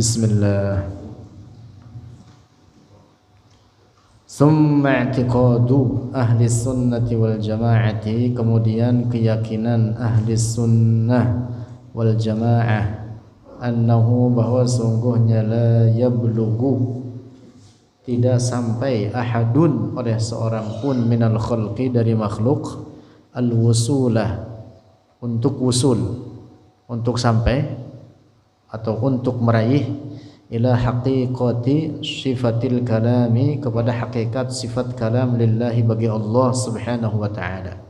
Bismillah. Summa i'tiqadu ahli sunnati wal jama'ati, kemudian keyakinan ahli sunnah wal jama'ah, annahu, bahwa sungguhnya, la yablughu, tidak sampai, ahadun, oleh seorang pun, minal khalqi, dari makhluk, al-wusulah, untuk wusul, untuk sampai atau untuk meraih, ila haqiqati sifatil kalami, kepada hakikat sifat kalam, lillahi, bagi Allah subhanahu wa ta'ala,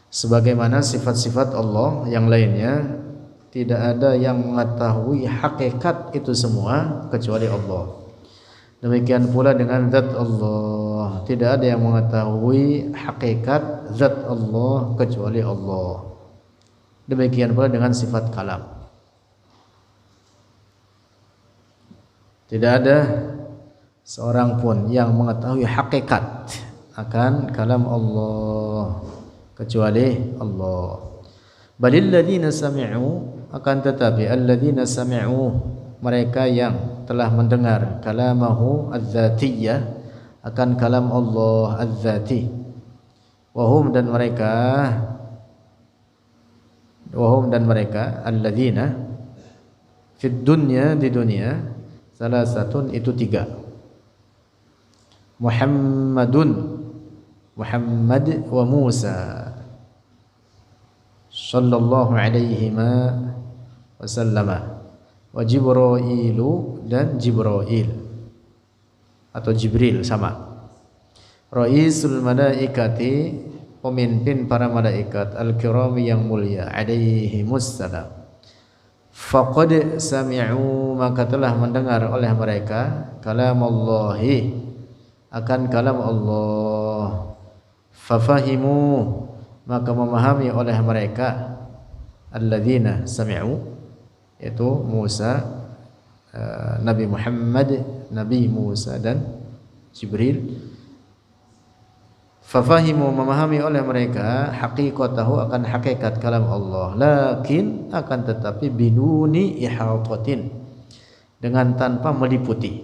sebagaimana sifat-sifat Allah yang lainnya. Tidak ada yang mengetahui hakikat itu semua kecuali Allah. Demikian pula dengan zat Allah, tidak ada yang mengetahui hakikat zat Allah kecuali Allah. Demikian pula dengan sifat kalam. Tidak ada seorang pun yang mengetahui hakikat akan kalam Allah kecuali Allah. Balil ladzina sami'u, akan tetapi alladzina sami'u, mereka yang telah mendengar, kalamahu az-zatiyah, akan kalam Allah az-zati. Wahum dan mereka alladzina fid dunya, di dunia, salasatun, itu tiga. Muhammad wa Musa sallallahu alaihi wasallama, wa Jibrailu, dan Jibrail atau Jibril sama. Raisul malaikati, pemimpin para malaikat, al-kirami, yang mulia, alaihimussalam. Faqad sami'u, maka telah mendengar oleh mereka, kalamallahi, akan kalam Allah. Fafahimu, maka memahami oleh mereka, alladzina sami'u, yaitu Musa, Nabi Muhammad, Nabi Musa, dan Jibril. Fafahimu, memahami oleh mereka, haqiqatahu, akan hakikat kalam Allah. Lakin, akan tetapi, biduni ihatatin, dengan tanpa meliputi.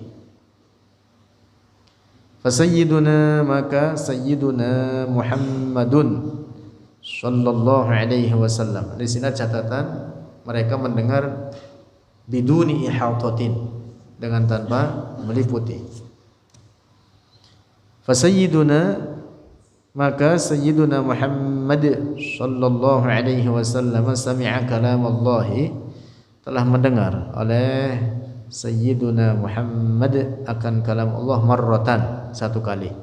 Fasayyiduna, maka sayyiduna Muhammadun sallallahu alaihi wasallam. Di sini catatan, mereka mendengar biduni ihatatin, dengan tanpa meliputi. Fasayyiduna, maka sayyiduna Muhammad sallallahu alaihi wasallam, sami'a kalam Allah, telah mendengar oleh sayyiduna Muhammad akan kalam Allah, marratan, satu kali.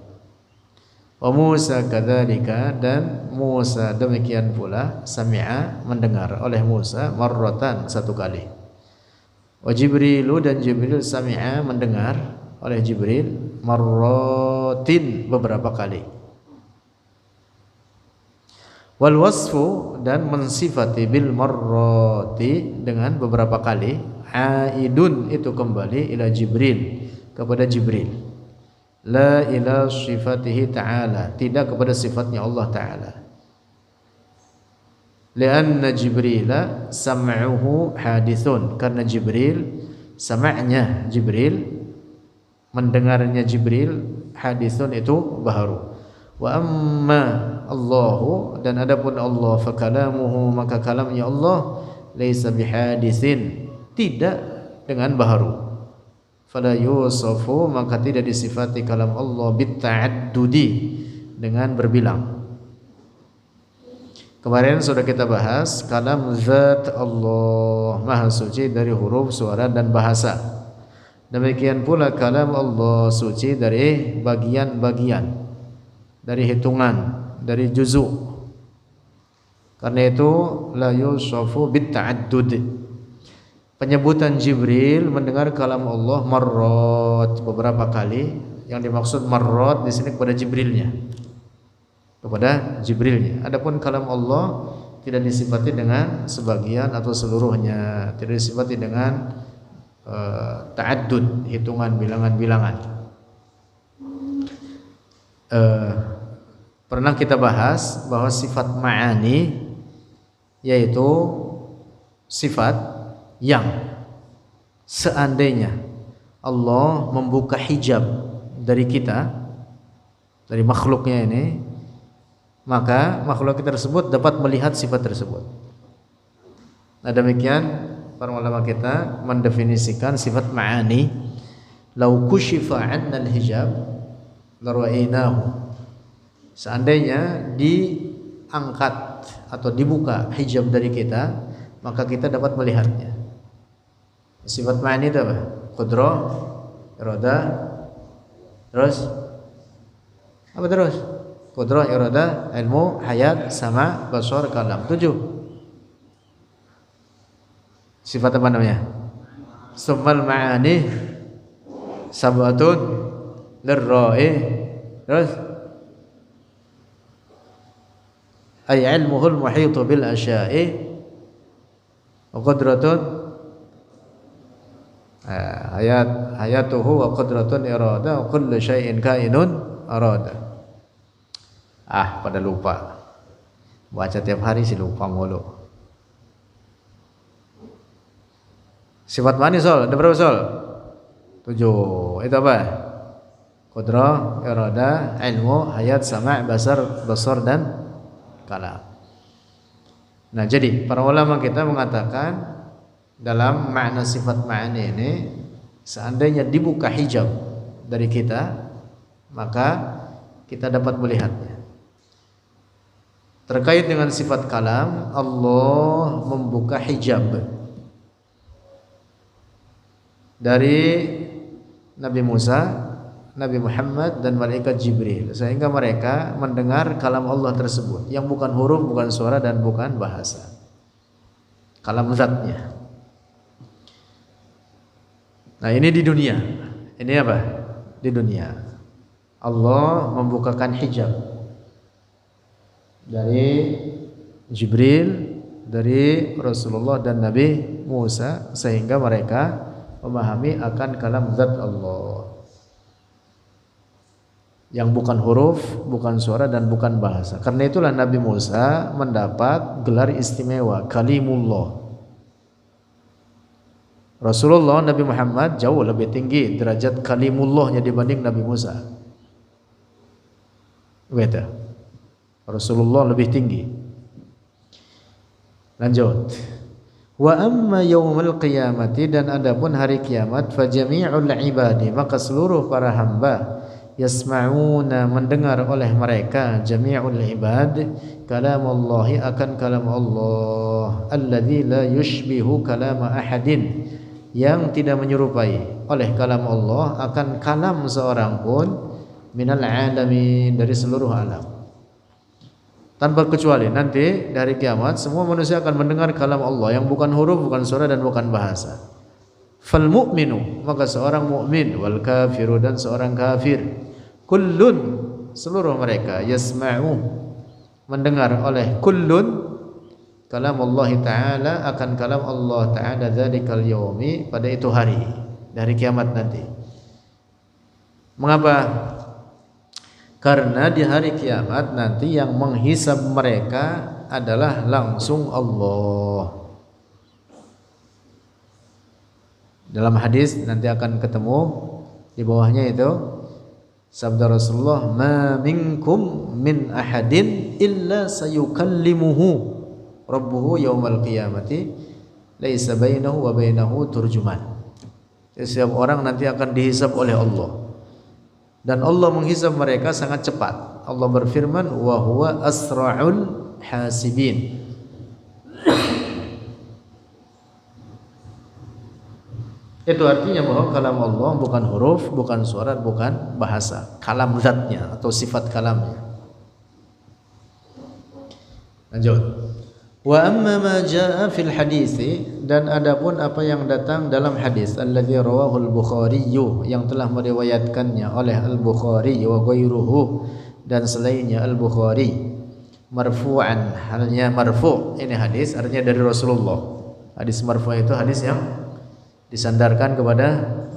Wa Musa kadzalika, dan Musa demikian pula, sami'a, mendengar oleh Musa, marratan, satu kali. Wa Jibrilu, dan Jibril, sami'a, mendengar oleh Jibril, marratin, beberapa kali. Wal wasfu, dan mensifati, bil marrati, dengan beberapa kali, aidun, itu kembali, ila Jibril, kepada Jibril. La ila sifatihi ta'ala, tidak kepada sifatnya Allah ta'ala. Lianna Jibrila sam'uhu hadithun, karena Jibril, sama'nya Jibril, mendengarnya Jibril, hadithun, itu baharu. Wa amma Allahu, dan adapun Allah, fakalamuhu, maka kalamnya Allah, laisa bihadithin, tidak dengan baharu. Fala yusafu, maka tidak disifati kalam Allah, bitta'addudi, dengan berbilang. Kemarin sudah kita bahas kalam zat Allah, maha suci dari huruf, suara, dan bahasa. Demikian pula kalam Allah, suci dari bagian-bagian, dari hitungan, dari juzu. Karena itu la yusafu bitta'addud. Penyebutan Jibril mendengar kalam Allah marrat, beberapa kali. Yang dimaksud marrat di sini kepada Jibrilnya, kepada Jibrilnya. Adapun kalam Allah tidak disifati dengan sebagian atau seluruhnya, tidak disifati dengan ta'addud, hitungan, bilangan-bilangan. Pernah kita bahas bahwa sifat ma'ani, yaitu sifat yang seandainya Allah membuka hijab dari kita, dari makhluknya ini, maka makhluk tersebut dapat melihat sifat tersebut. Nah, demikian para ulama kita mendefinisikan sifat ma'ani. Lau kushifa 'anna al-hijab la ra'aynahu. Seandainya diangkat atau dibuka hijab dari kita, maka kita dapat melihatnya. Sifat ma'ani itu apa? Qudrah, iradah, terus apa terus? Qudrah, iradah, ilmu, hayat, sama, basar, kalam. 7. Sifat apa namanya? Summal ma'ani sab'atun lirra'i. Terus ay ilmuhul muhitu bil asya'i wa qudratun hayatuhu wa qudratun irada wa kullu syai'in kainun arada. Pada lupa. Baca tiap hari sih lupa mulu. Sifat ma'ani Sol, ada berapa Sol? 7. Itu apa? Qudrah, irada, ilmu, hayat, sama', basar dan kalam. Nah, jadi para ulama kita mengatakan dalam makna sifat ma'ani ini, seandainya dibuka hijab dari kita, maka kita dapat melihatnya. Terkait dengan sifat kalam, Allah membuka hijab dari Nabi Musa, Nabi Muhammad dan malaikat Jibril, sehingga mereka mendengar kalam Allah tersebut yang bukan huruf, bukan suara dan bukan bahasa. Kalam zatnya. Nah, ini di dunia. Ini apa? Di dunia. Allah membukakan hijab dari Jibril, dari Rasulullah dan Nabi Musa, sehingga mereka memahami akan kalam zat Allah yang bukan huruf, bukan suara dan bukan bahasa. Karena itulah Nabi Musa mendapat gelar istimewa Kalimullah. Rasulullah, Nabi Muhammad jauh lebih tinggi derajat Kalimullahnya dibanding Nabi Musa. Begitu. Rasulullah lebih tinggi. Lanjut. Wa amma yaumul qiyamati, dan adapun hari kiamat, fa jami'ul ibadi, maka seluruh para hamba, yasma'una, mendengar oleh mereka, jami'ul ibad, kalamullahi, akan kalam Allah, alladzi la yushbihu kalama ahadin, yang tidak menyerupai oleh kalam Allah akan kalam seorang pun, minal alamin, dari seluruh alam. Tanpa kecuali nanti dari kiamat semua manusia akan mendengar kalam Allah yang bukan huruf, bukan suara dan bukan bahasa. Fal mu'minu, maka seorang mukmin, wal kafiru, dan seorang kafir, kullun, seluruh mereka, yasma'u, mendengar oleh kullun kalam Allah Ta'ala, akan kalam Allah Ta'ala, dzalikal yaumi, pada itu hari, dari kiamat nanti. Mengapa? Karena di hari kiamat nanti yang menghisab mereka adalah langsung Allah. Dalam hadis nanti akan ketemu di bawahnya itu sabda Rasulullah, ma minkum min ahadin illa sayukallimuhu rabbuhu yaumal qiyamati laisa bainahu wa bainahu turjuman. Setiap orang nanti akan dihisab oleh Allah. Dan Allah menghisab mereka sangat cepat. Allah berfirman, wa huwa asra'ul hasibin. Itu artinya bahwa kalam Allah bukan huruf, bukan suara, bukan bahasa. Kalam zatnya atau sifat kalamnya. Lanjut. Wa amma ma jaa fil hadisi, dan adapun apa yang datang dalam hadis, alladzi rawahu al-Bukhari, yang telah meriwayatkannya oleh al-Bukhari wa ghairuhu, dan selainnya al-Bukhari, marfu'an, halnya marfu'. Ini hadis artinya dari Rasulullah. Hadis marfu' itu hadis yang disandarkan kepada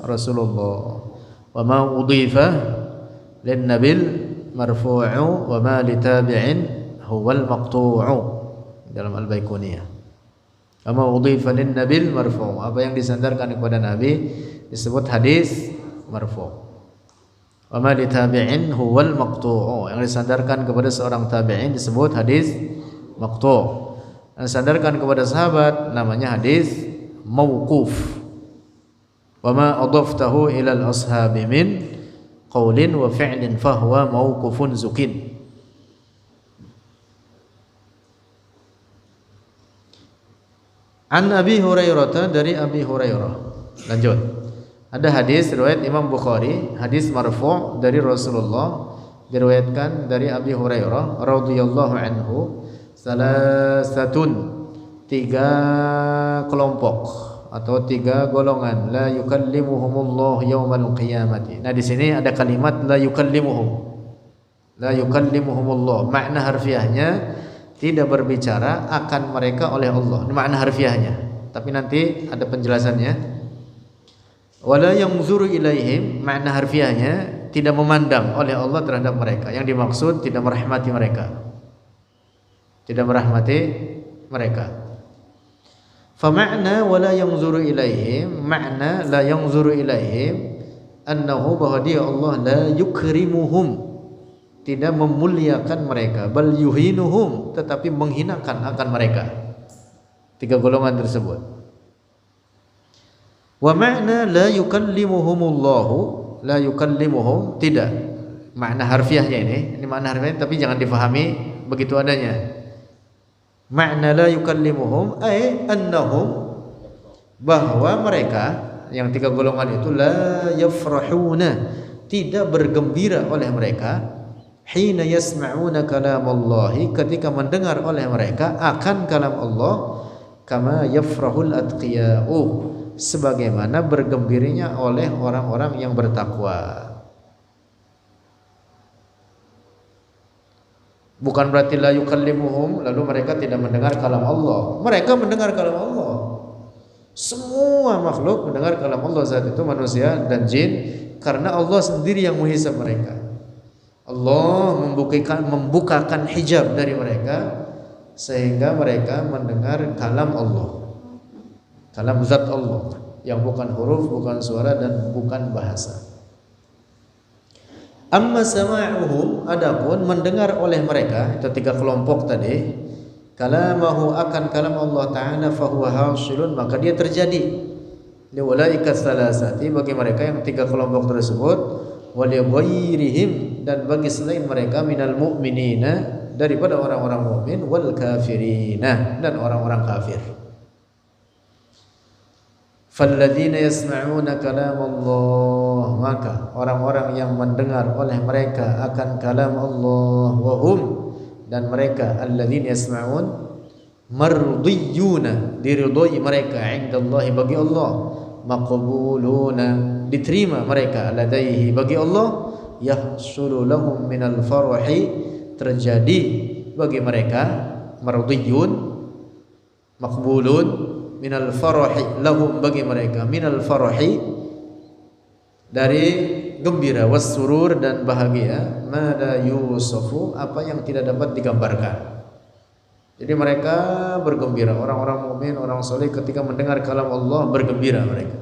Rasulullah. Wa ma udhifa lin nabil marfu'u wa ma li tabi'in huwal maqtu'u, dalam Al-Baiquniyah. Ama udhifa lin nabil marfu'. Apa yang disandarkan kepada Nabi disebut hadis marfu'. Wa ma li tabi'in huwal maqtu'. Yang disandarkan kepada seorang tabi'in disebut hadis maqtu'. Yang disandarkan kepada sahabat namanya hadis mauquf. Wa ma adaftahu ila al-ashabi min qaulin wa fi'lin fahuwa mauqufun zukin. An Abi Hurairah, dari Abi Hurairah. Lanjut. Ada hadis riwayat Imam Bukhari, hadis marfu' dari Rasulullah, diriwayatkan dari Abi Hurairah radhiyallahu anhu, salasatun, 3 kelompok atau 3 golongan, la yukallimuhumullah yaumal qiyamati. Nah, di sini ada kalimat la yukallimuhum. La yukallimuhumullah. Makna harfiahnya tidak berbicara akan mereka oleh Allah. Ini makna harfiahnya. Tapi nanti ada penjelasannya. Wala yanzuru ilaihim, makna harfiahnya tidak memandang oleh Allah terhadap mereka. Yang dimaksud tidak merahmati mereka. Tidak merahmati mereka. Fa makna wala yanzuru ilaihim, makna la yanzuru ilaihim annahu bahwa dia Allah la yukrimuhum, tidak memuliakan mereka, bal yuhinuhum, tetapi menghinakan akan mereka. 3 golongan tersebut. Wa ma'na la yukallimuhumullahu, la yukallimuhum, tidak. Makna harfiahnya ini makna harfiahnya, tapi jangan difahami begitu adanya. Makna la yukallimuhum ay annahum, bahwa mereka yang 3 golongan itu la yafrahuna, tidak bergembira oleh mereka, hina yasma'una kalamallahi, ketika mendengar oleh mereka akan kalam Allah, kama yafrahul atqiya'u, sebagaimana bergembiranya oleh orang-orang yang bertakwa. Bukan berarti la yukallimuhum lalu mereka tidak mendengar kalam Allah. Mereka mendengar kalam Allah. Semua makhluk mendengar kalam Allah saat itu, manusia dan jin, karena Allah sendiri yang menghisab mereka. Allah membukakan hijab dari mereka sehingga mereka mendengar kalam Allah, kalam zat Allah yang bukan huruf, bukan suara, dan bukan bahasa. Amma sama'uhum, adapun mendengar oleh mereka, itu 3 kelompok tadi, kalamahu, akan kalam Allah Ta'ala, fahuwa hasilun, maka dia terjadi. Liwalaika salasati, bagi mereka yang 3 kelompok tersebut, walighairihim, dan bagi selain mereka, minal mu'minina, daripada orang-orang mukmin, wal kafirina, dan orang-orang kafir. Falladzina yasma'una kalam Allah, maka orang-orang yang mendengar oleh mereka akan kalam Allah, wahum, dan mereka alladzina yasma'un mardiyuna, diridhai mereka, indallahi, bagi Allah, maqbuluna, diterima mereka, ladaihi, bagi Allah, yahsulu lahum minal farahi, terjadi bagi mereka, mardiyun, maqbulun, minal farahi, lahum, bagi mereka, minal farahi, dari gembira, wassurur, dan bahagia, ma la yusafu, apa yang tidak dapat digambarkan. Jadi mereka bergembira, orang-orang mukmin, orang soleh, ketika mendengar kalam Allah bergembira mereka.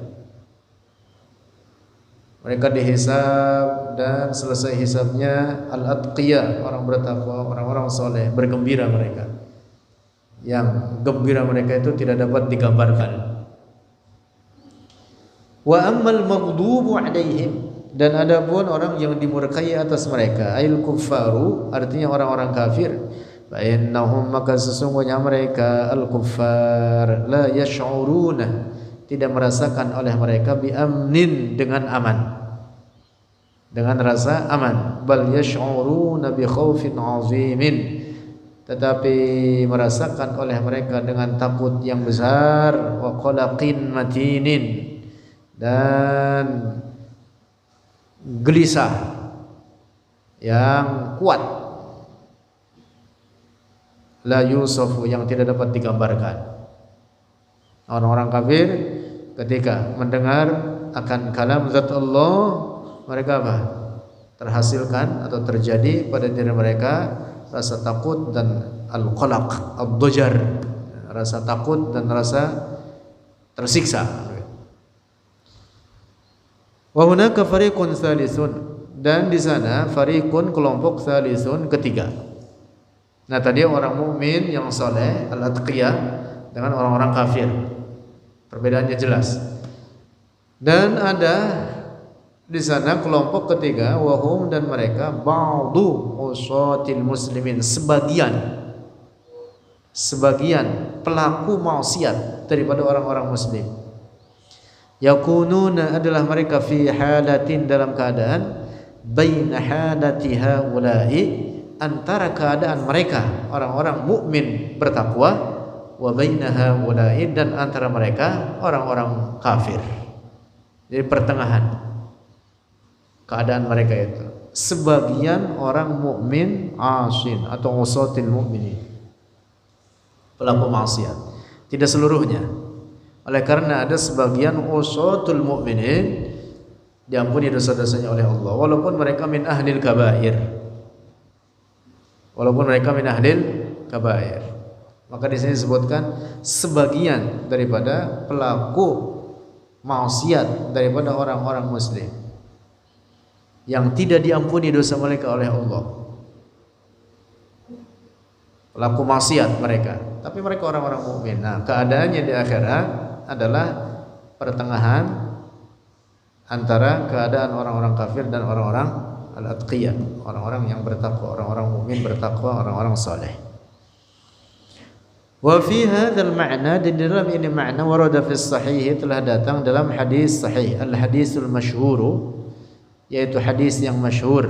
Mereka dihisab dan selesai hisabnya al-atqiya, orang bertakwa, orang-orang soleh, bergembira mereka. Yang gembira mereka itu tidak dapat digambarkan. Wa ammal maghdubu alaihim, dan adapun orang yang dimurkai atas mereka, ail kuffaru, artinya orang-orang kafir, fa innahum, maka sesungguhnya mereka, al-kuffar, la yash'uruna, tidak merasakan oleh mereka, bi amnin, dengan aman, dengan rasa aman, bal yash'uruna bi khaufin 'azimin, tetapi merasakan oleh mereka dengan takut yang besar, wa qalaqin matinin, dan gelisah yang kuat, la yusafu, yang tidak dapat digambarkan. Orang-orang kafir ketika mendengar akan kalam zat Allah, mereka apa? Terhasilkan atau terjadi pada diri mereka rasa takut dan al-qalaq, ad-dujar, rasa takut dan rasa tersiksa. Wa hunaka fariqun tsalisun, dan di sana fariqun kelompok tsalisun ketiga. Nah, tadi orang mukmin yang saleh al-atqiyah dengan orang-orang kafir. Perbedaannya jelas. Dan ada di sana kelompok ketiga, wahum, dan mereka ba'du usatil muslimin, sebagian pelaku maksiat daripada orang-orang muslim. Yakununa, adalah mereka fi halatin, dalam keadaan baina halati haula'i, antara keadaan mereka orang-orang mukmin bertakwa, wa baina haula'i, dan antara mereka orang-orang kafir. Jadi pertengahan keadaan mereka itu. Sebagian orang mukmin asin atau usatil mukminin, pelaku maksiat, tidak seluruhnya. Oleh karena ada sebagian usatul mukminin diampuni dosa-dosanya oleh Allah, walaupun mereka min ahlil kabair. Maka di sini disebutkan sebagian daripada pelaku maksiat daripada orang-orang muslim yang tidak diampuni dosa mereka oleh Allah. Pelaku maksiat mereka, tapi mereka orang-orang mukmin. Nah, keadaannya di akhirat adalah pertengahan antara keadaan orang-orang kafir dan orang-orang al-atqiyah, orang-orang yang bertakwa, orang-orang mukmin bertakwa, orang-orang saleh. Wa fi hadzal ma'na, dan dalam ini makna, warada fi sahih, telah datang dalam hadis sahih, al-hadisul masyhur, yaitu hadis yang masyhur,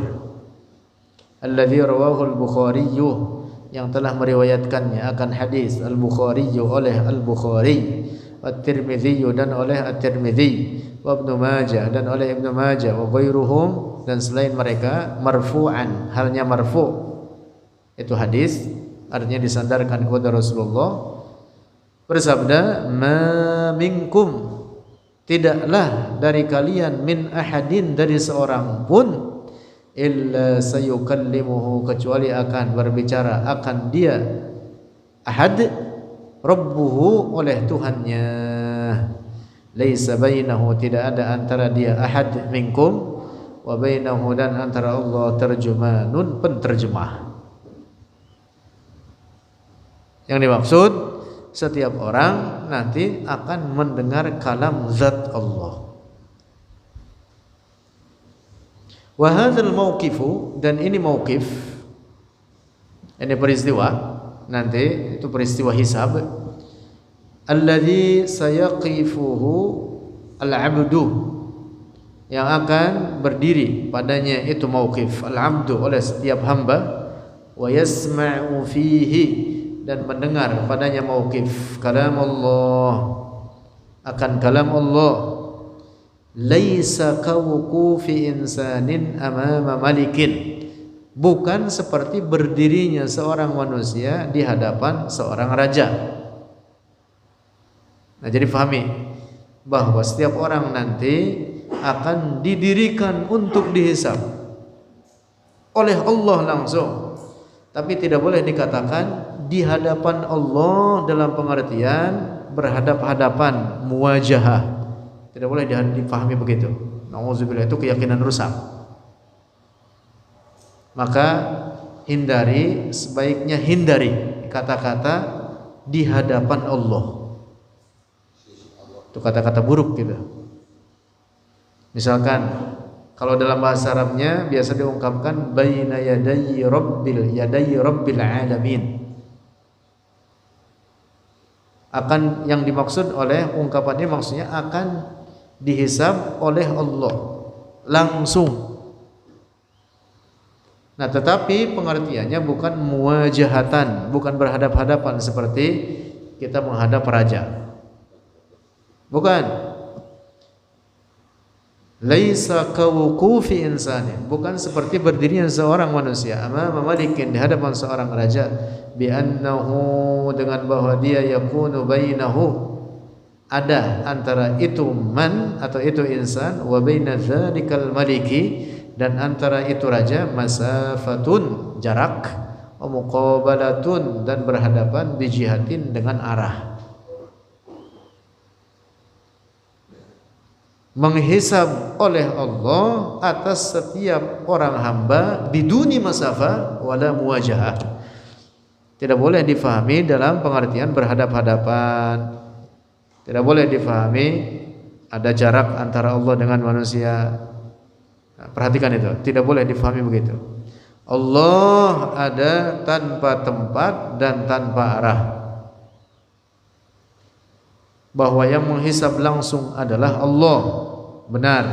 alladzi rawahu al-Bukhari, yang telah meriwayatkannya akan hadis al-Bukhari oleh al-Bukhari, at-Tirmidzi dan oleh at-Tirmidzi, wa Ibnu Majah dan oleh Ibnu Majah, wa ghairuhum, dan selain mereka, marfu'an, halnya marfu'. Itu hadis artinya disandarkan kepada Rasulullah bersabda, ma minkum, tidaklah dari kalian, min ahadin, dari seorang pun, illa sayukallimuhu, kecuali akan berbicara akan dia, ahad, rabbuhu, oleh Tuhannya, laisa bainahu, tidak ada antara dia, ahad minkum, wa bainahu, dan antara Allah, terjumanun, penterjemah. Yang dimaksud, setiap orang nanti akan mendengar kalam zat Allah. Wa hadzal mauqifu, dan ini mauqif, ini peristiwa nanti, itu peristiwa hisab, alladzi sayaqifuhu al-'abdu, yang akan berdiri padanya itu mauqif al-'abdu, oleh setiap hamba, wa yasma'u fihi, dan mendengar padanya mauqif kalam Allah, akan kalam Allah, laisa kawqufi insanin amama malikin, bukan seperti berdirinya seorang manusia di hadapan seorang raja. Nah, jadi pahami bahwa setiap orang nanti akan didirikan untuk dihisab oleh Allah langsung, tapi tidak boleh dikatakan di hadapan Allah dalam pengertian berhadap-hadapan, muwajahah. Tidak boleh dipahami begitu. Nauzubillah, itu keyakinan rusak. Maka sebaiknya hindari kata-kata di hadapan Allah. Itu kata-kata buruk gitu. Misalkan kalau dalam bahasa Arabnya biasa diungkapkan baina yadayi rabbil alamin. Akan, yang dimaksud oleh ungkapan ini maksudnya akan dihisab oleh Allah langsung. Nah, tetapi pengertiannya bukan muwajahatan, bukan berhadap-hadapan seperti kita menghadap raja. Bukan. Laisa kawuqufi insanin, bukan seperti berdirinya seorang manusia amama malikin, di hadapan seorang raja, bi annahu, dengan bahwa dia yakunu bainahu, ada antara itu man atau itu insan, wa baina dzalikal maliki, dan antara itu raja, masafatun, jarak, wa muqabalatun dan berhadapan bijihatin dengan arah. Menghisab oleh Allah atas setiap orang hamba biduni masafah wala muwajahah. Tidak boleh difahami dalam pengertian berhadap-hadapan. Tidak boleh difahami ada jarak antara Allah dengan manusia. Nah, perhatikan itu, tidak boleh difahami begitu. Allah ada tanpa tempat dan tanpa arah. Bahwa yang menghisab langsung adalah Allah, benar.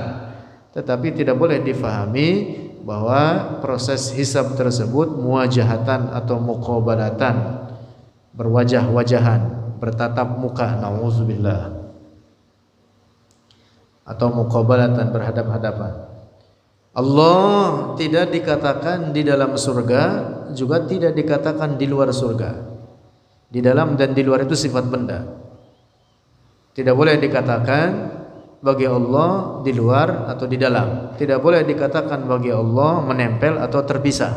Tetapi tidak boleh difahami bahwa proses hisab tersebut muwajahatan atau muqabalatan, berwajah-wajahan, bertatap muka, nauzubillah, atau muqabalatan, berhadap-hadapan. Allah tidak dikatakan di dalam surga, juga tidak dikatakan di luar surga. Di dalam dan di luar itu sifat benda. Tidak boleh dikatakan bagi Allah di luar atau di dalam. Tidak boleh dikatakan bagi Allah menempel atau terpisah.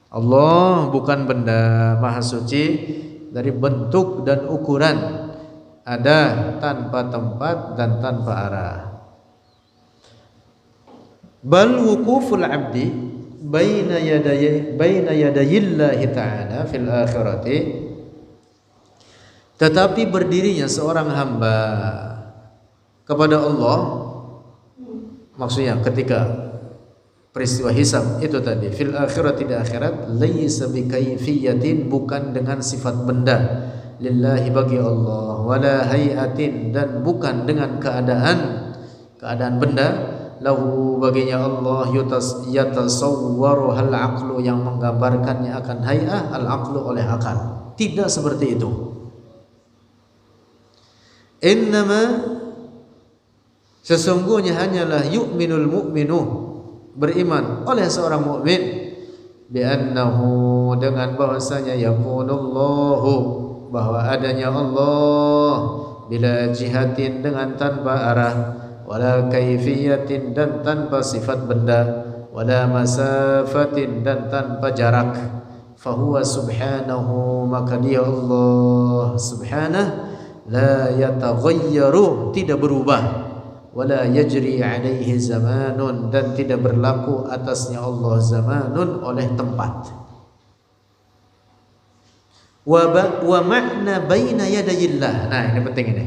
Allah bukan benda, maha suci dari bentuk dan ukuran, ada tanpa tempat dan tanpa arah. Bal wuquful abdi baina yadayillahi ta'ala fil akhirati, tetapi berdirinya seorang hamba kepada Allah, maksudnya ketika peristiwa hisab itu tadi, fil akhirati, di akhirat, laisa bikaifiyatin, bukan dengan sifat benda, lillahi, bagi Allah, wala hayatin, dan bukan dengan keadaan benda, lahu, baginya Allah, yatasawwaru hal aqlu, yang menggambarkannya akan hay'ah al aqlu, oleh akal. Tidak seperti itu. Innama, sesungguhnya hanyalah yu'minul mu'minu, beriman oleh seorang mukmin, bi'annahu, dengan bahwasanya yakunullahu, bahwa adanya Allah, bila jihatin, dengan tanpa arah, wala kaifiyatin, dan tanpa sifat benda, wala masafatin, dan tanpa jarak, fahuwa subhanahu, maka dia Allah subhanahu, la yataghayyaru, tidak berubah, wala yajri alaihi zamanun, dan tidak berlaku atasnya Allah zamanun, oleh tempat. Wa makna baina yadayillah. Nah, ini penting ini.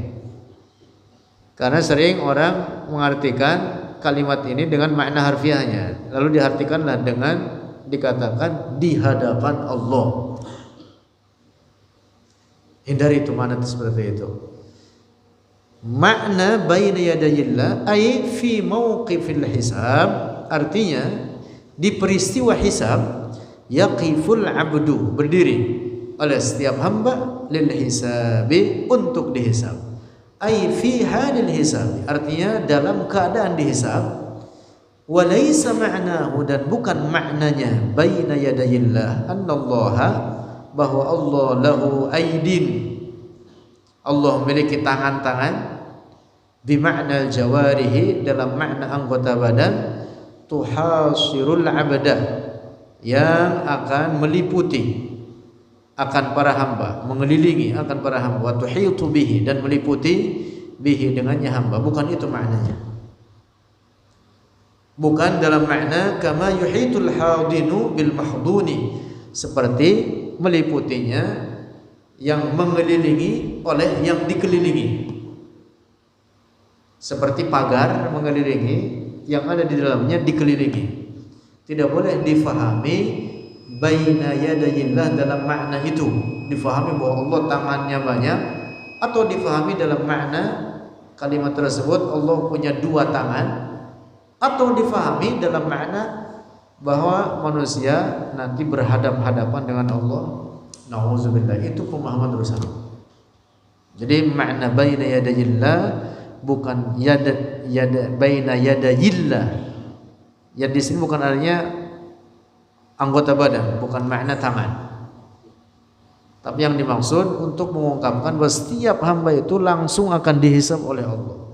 Karena sering orang mengartikan kalimat ini dengan makna harfiahnya, lalu diartikanlah dengan dikatakan di hadapan Allah. Hindari itu makna seperti itu. Makna baina yadayillah ay fi mauqifil hisab, artinya di peristiwa hisab, yaqiful abdu, berdiri oleh setiap hamba, lil hisabi, untuk dihisab. Ay fi halil hisab, artinya dalam keadaan dihisab. Walaysa ma'nahu, dan bukan maknanya baina yadayillah, annallaha, bahwa Allah lahu aidin, Allah memiliki tangan-tangan, bimakna jawarihi, dalam makna anggota badan, tuhasirul abda, yang akan meliputi akan para hamba, mengelilingi akan para hamba, wa tuhitu bihi, dan meliputi bihi, dengannya hamba. Bukan itu maknanya. Bukan dalam makna kama yuhitul hadinu bil mahduni, seperti meliputinya yang mengelilingi oleh yang dikelilingi, seperti pagar mengelilingi yang ada di dalamnya dikelilingi. Tidak boleh difahami baina yadayillah dalam makna itu, difahami bahwa Allah tangannya banyak, atau difahami dalam makna kalimat tersebut Allah punya dua tangan, atau difahami dalam makna bahwa manusia nanti berhadap-hadapan dengan Allah. Nauzubillah, itu pemahaman rusak. Jadi makna baina yadayillah bukan yada baina yadayillah. Ya, di sini bukan artinya anggota badan, bukan makna tangan. Tapi yang dimaksud untuk mengungkapkan bahwa setiap hamba itu langsung akan dihisab oleh Allah,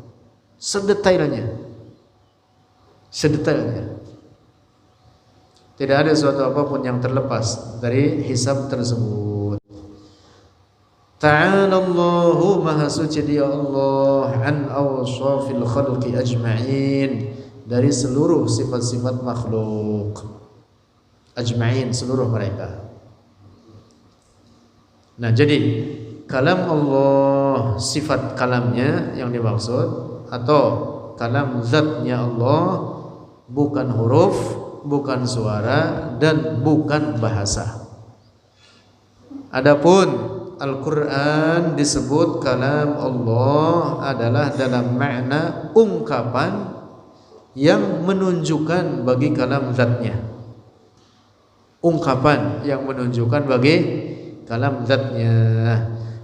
sedetailnya. Tidak ada suatu apapun yang terlepas dari hisab tersebut. Ta'ala Allahu, maha suci dia Allah, an awsafil khalqi ajma'in, dari seluruh sifat-sifat makhluk ajma'in, seluruh mereka. Nah, jadi kalam Allah, sifat kalamnya yang dimaksud, atau kalam zatnya Allah, bukan huruf, bukan suara, dan bukan bahasa. Adapun Al-Quran disebut kalam Allah adalah dalam makna ungkapan yang menunjukkan bagi kalam zatnya, ungkapan yang menunjukkan bagi kalam zatnya.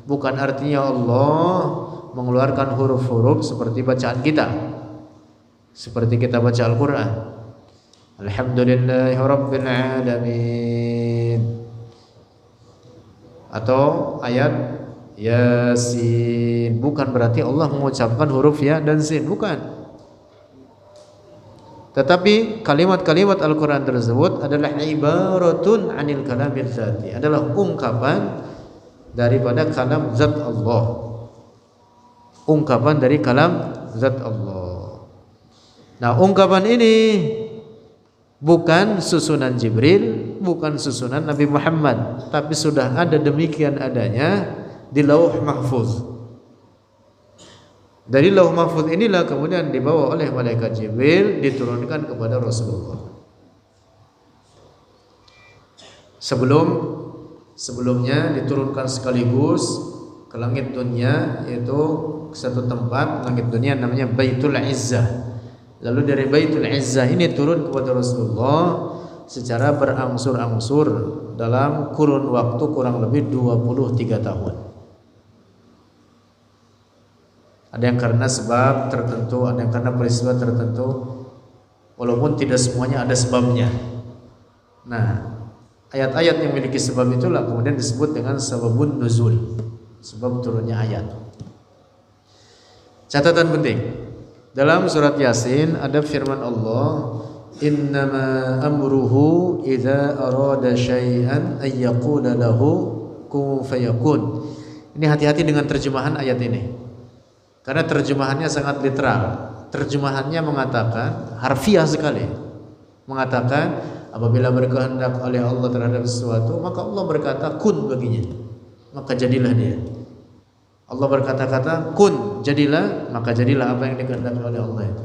Bukan artinya Allah mengeluarkan huruf-huruf seperti bacaan kita, seperti kita baca Al-Quran, Alhamdulillahirabbil alamin, atau ayat Yasin. Bukan berarti Allah mengucapkan huruf ya dan sin, bukan. Tetapi kalimat-kalimat Al-Quran tersebut adalah ibaratun anil kalamil zati, adalah ungkapan daripada kalam zat Allah, ungkapan dari kalam zat Allah. Nah, ungkapan ini bukan susunan Jibril, bukan susunan Nabi Muhammad, tapi sudah ada demikian adanya di Lauh Mahfuz. Dari Lauh Mahfuz inilah kemudian dibawa oleh malaikat Jibril, diturunkan kepada Rasulullah. Sebelumnya diturunkan sekaligus ke langit dunia, yaitu satu tempat langit dunia namanya Baitul Izzah. Lalu dari Baitul Izzah ini turun kepada Rasulullah secara berangsur-angsur dalam kurun waktu kurang lebih 23 tahun. Ada yang karena sebab tertentu, ada yang karena peristiwa tertentu, walaupun tidak semuanya ada sebabnya. Nah, ayat-ayat yang memiliki sebab itulah kemudian disebut dengan sababun nuzul, sebab turunnya ayat. Catatan penting, dalam surat Yasin ada firman Allah, innama amruhu idza arada syai'an ay yaqula lahu kun fayakun. Ini hati-hati dengan terjemahan ayat ini, karena terjemahannya sangat literal. Terjemahannya mengatakan, harfiah sekali, mengatakan apabila berkehendak oleh Allah terhadap sesuatu, maka Allah berkata kun baginya, maka jadilah dia. Allah berkata-kata kun, jadilah, maka jadilah apa yang dikehendaki oleh Allah itu.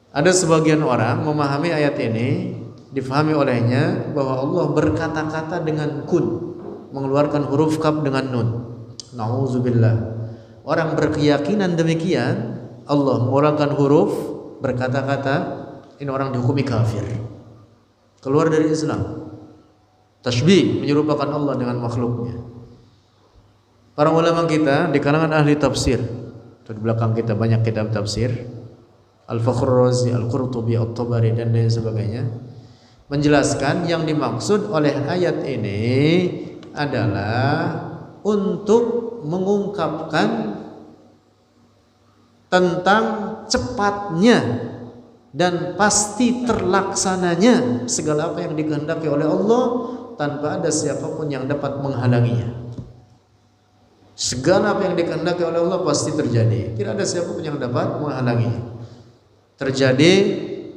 Ada sebagian orang memahami ayat ini, difahami olehnya bahwa Allah berkata-kata dengan kun, mengeluarkan huruf kaf dengan nun. Nauzubillah. Orang berkeyakinan demikian, Allah mengeluarkan huruf, berkata-kata, ini orang dihukumi kafir, keluar dari Islam. Tashbih, menyerupakan Allah dengan makhluknya. Para ulama kita di kalangan ahli tafsir, di belakang kita banyak kitab tafsir, Al-Fakhr Razi, Al-Qurtubi, At-Tabari dan lain sebagainya, menjelaskan yang dimaksud oleh ayat ini adalah untuk mengungkapkan tentang cepatnya dan pasti terlaksananya segala apa yang dikehendaki oleh Allah tanpa ada siapapun yang dapat menghalanginya. Segala apa yang dikehendaki oleh Allah pasti terjadi, tidak ada siapapun yang dapat menghalanginya. Terjadi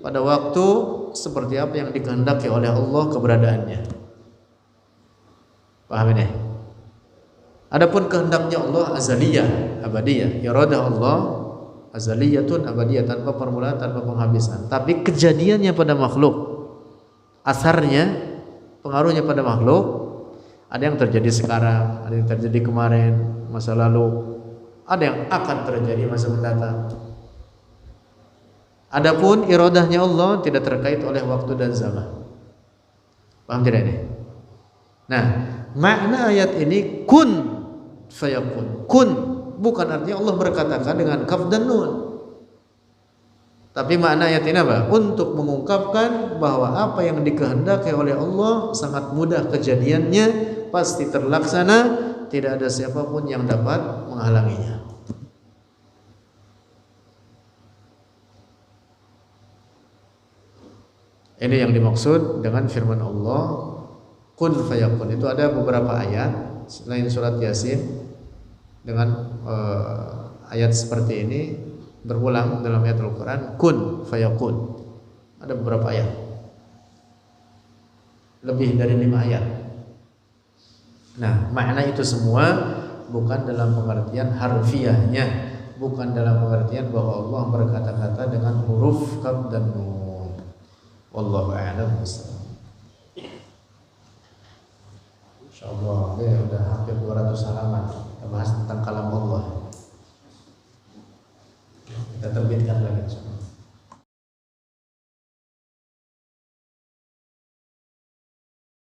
pada waktu seperti apa yang dikehendaki oleh Allah keberadaannya. Paham ini? Adapun kehendaknya Allah azaliyah, abadiyah. Iradah Allah azaliyatun abadiyah, tanpa permulaan, tanpa penghabisan. Tapi kejadiannya pada makhluk, asarnya, pengaruhnya pada makhluk, ada yang terjadi sekarang, ada yang terjadi kemarin, masa lalu, ada yang akan terjadi masa mendatang. Adapun iradahnya Allah tidak terkait oleh waktu dan zaman. Paham tidak ini? Nah, makna ayat ini kun fayakun. Kun bukan artinya Allah berkata-kata dengan kaf dan nun. Tapi makna ayat ini apa? Untuk mengungkapkan bahwa apa yang dikehendaki oleh Allah sangat mudah kejadiannya, pasti terlaksana, tidak ada siapapun yang dapat menghalanginya. Ini yang dimaksud dengan firman Allah kun fayakun. Itu ada beberapa ayat selain surat Yasin dengan ayat seperti ini berulang dalam ayat Al-Quran, kun fayakun. Ada beberapa ayat, lebih dari 5 ayat. Nah, makna itu semua bukan dalam pengertian harfiahnya, bukan dalam pengertian bahwa Allah berkata-kata dengan huruf kaf dan nun. Wallahu a'lam bishawab. Insyaallah ya udah hampir 200 halaman kita bahas tentang kalam